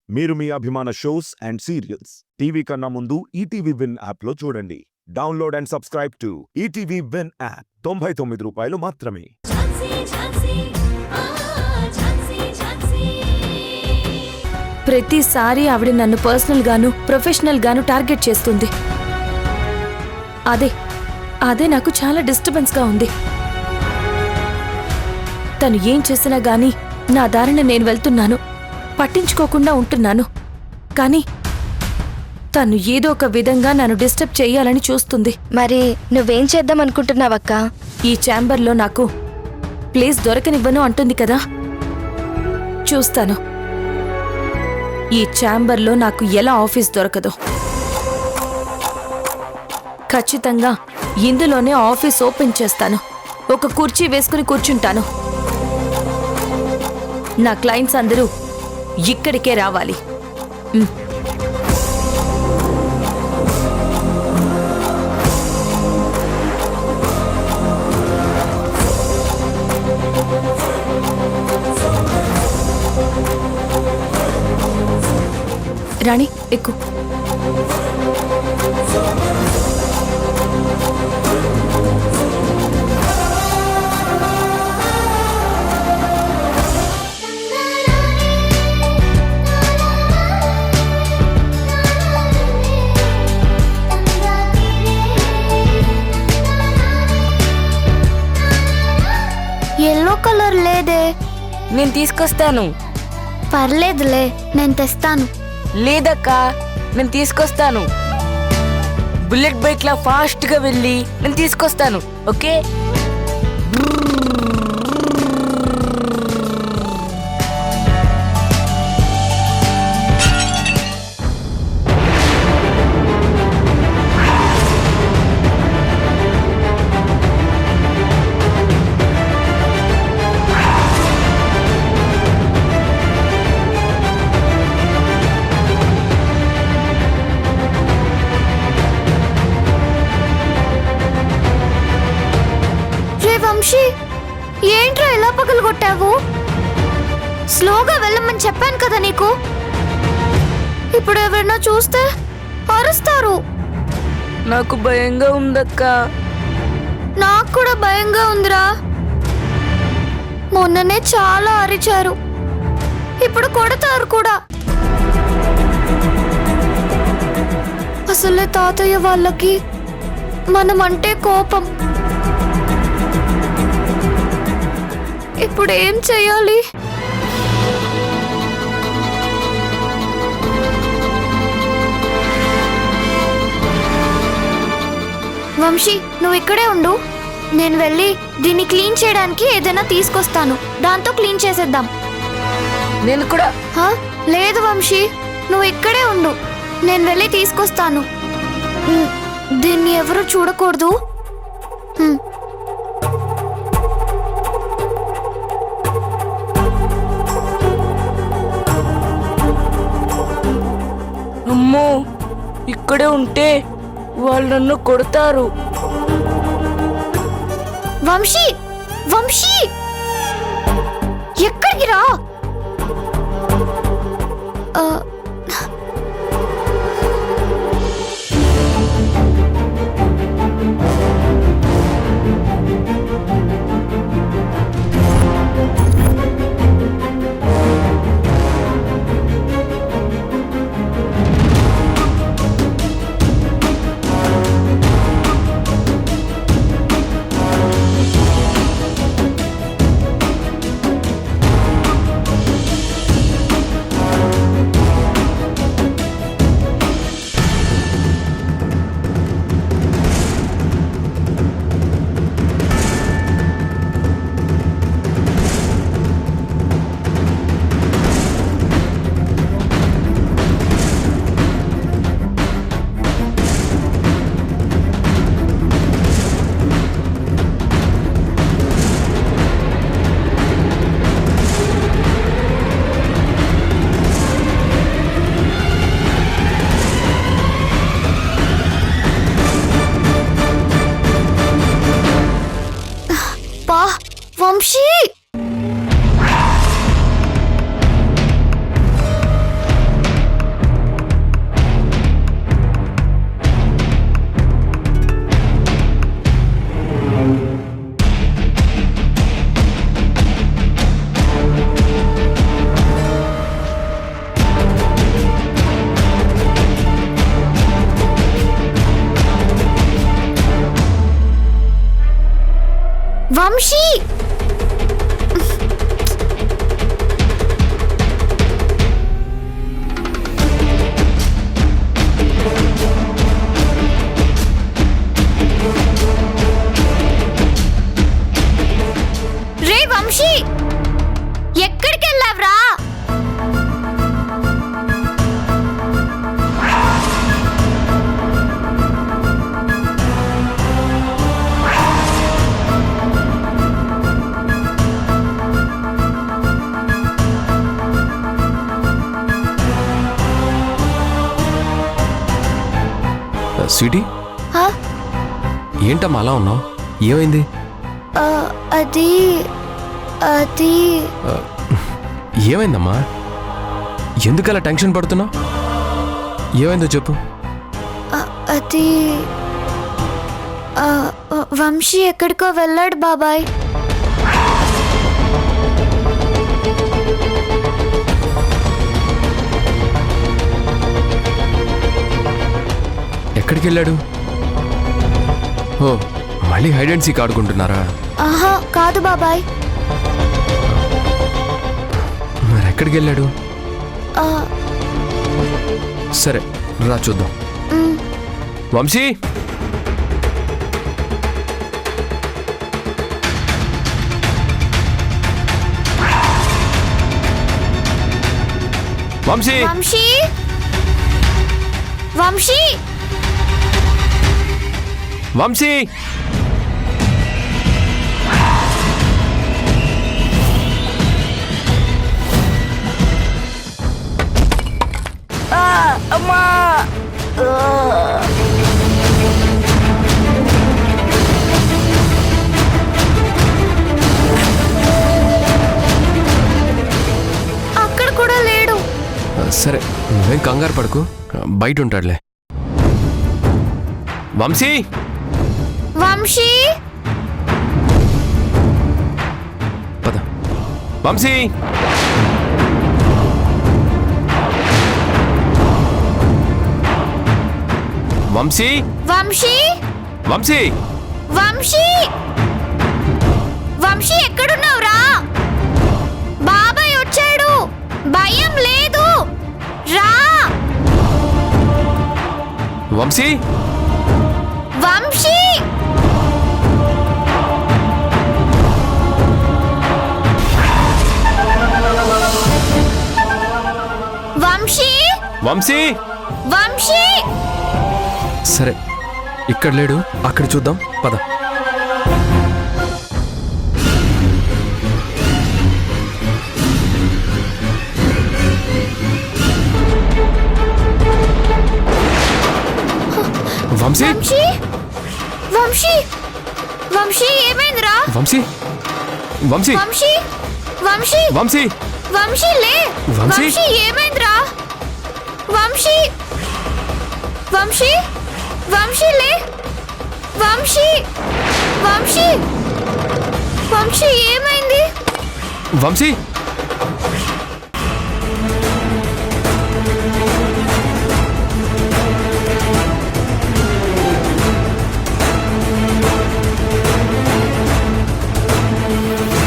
మీరు మీ అభిమాన shows and serials TV కన్నా ముందు ఈటీవీ విన్ యాప్లో చూడండి. Download and subscribe to ETV win app. 99 రూపాయలు మాత్రమే. ప్రతిసారి ఆవిడ నన్ను పర్సనల్ గాను ప్రొఫెషనల్ గాను టార్గెట్ చేస్తుంది. అదే నాకు చాలా డిస్టర్బెన్స్ గా ఉంది. తను ఏం చేసినా గానీ నా దారిన నేను వెళ్తున్నాను, పట్టించుకోకుండా ఉంటున్నాను. కానీ తను ఏదో ఒక విధంగా నన్ను డిస్టర్బ్ చెయ్యాలని చూస్తుంది. మరి నువ్వేం చేద్దాం అనుకుంటున్నావక్క? ఈ ఛాంబర్లో నాకు ప్లేస్ దొరకనివ్వను అంటుంది కదా, చూస్తాను. ఈ ఛాంబర్లో నాకు ఎలా ఆఫీస్ దొరకదో. ఖచ్చితంగా ఇందులోనే ఆఫీస్ ఓపెన్ చేస్తాను. ఒక కుర్చీ వేసుకుని కూర్చుంటాను. నా క్లయింట్స్ అందరూ ఇక్కడికే రావాలి. రాణి, ఎక్కు. ఎల్లో కలర్ లేదే. నేను తీసుకొస్తాను. పర్లేదులే, నేను తెస్తాను. లేదక్కా, నేను తీసుకొస్తాను. బుల్లెట్ బైక్ లా ఫాస్ట్ గా వెళ్ళి నేను తీసుకొస్తాను. ఓకే? వంశీ, ఏంట్రా ఎలా పగలగొట్టావు? స్లోగా వెళ్ళమని చెప్పాను కదా నీకు. ఇప్పుడు ఎవరైనా చూస్తే అరుస్తారు. నాకు భయంగా ఉందక్కా. నాకు కూడా భయంగా ఉందిరా. మొన్ననే చాలా అరిచారు, ఇప్పుడు కొడతారు కూడా. అసలే తాతయ్య వాళ్ళకి మనం అంటే కోపం. ఇప్పుడు ఏం చెయ్యాలి? వంశీ, నువ్వు ఇక్కడే ఉండు. నేను వెళ్ళి దీన్ని క్లీన్ చేయడానికి ఏదైనా తీసుకొస్తాను. దాంతో క్లీన్ చేసేద్దాం. నేను కూడా. లేదు వంశీ, నువ్వు ఇక్కడే ఉండు. నేను వెళ్ళి తీసుకొస్తాను. దీన్ని ఎవరు చూడకూడదు. అమ్మో, ఇక్కడే ఉంటే వాళ్ళు నన్ను కొడతారు. వంశీ, వంశీ, ఎక్కడికి రా? వంశీ రే వంశీ ఎక్కడికి వెళ్ళావ్రా? స్వీటీ, హా? ఏంటమ్మా అలా ఉన్నావు? ఏమైంది? అది అది ఏమైందమ్మా? ఎందుకలా టెన్షన్ పడుతున్నావు? ఏమైందో చెప్పు. అది వంశీ ఎక్కడికో వెళ్ళాడు బాబాయ్. ఎక్కడికి వెళ్ళాడు? ఓ, మళ్ళీ హైడ్ అండ్ సీక్ ఆడుకుంటున్నారా? ఆహా కాదు బాబాయ్. మరి ఎక్కడికి వెళ్ళాడు? సరే రా చూద్దాం. వంశీ, వంశీ, వంశీ వంశీ వంశీ, అమ్మా! అక్కడ కూడా లేడు. సరే నువ్వేం కంగారు పడకు, బయట ఉంటాడులే. వంశీ, వంశీ పద. వంశీ, వంశీ, వంశీ వంశీ, వంశీ వంశీ ఎక్కడున్నావురా? బాబాయ్ వచ్చాడు, భయం లేదు, రా. వంశీ, వంశీ వంశీ వంశీ. వంశీ సరే ఇక్కడ లేడు, అక్కడ చూద్దాం పద. వంశీ, వంశీ వంశీ వంశీ ఏమైందిరా? వంశీ, వంశీ, వంశీ వంశీ వంశీ, వంశీ లే. వంశీ? వంశీ ఏమైందిరా? వంశీ వంశీ వంశీ లే. వంశీ వంశీ వంశీ ఏమైంది? వంశీ.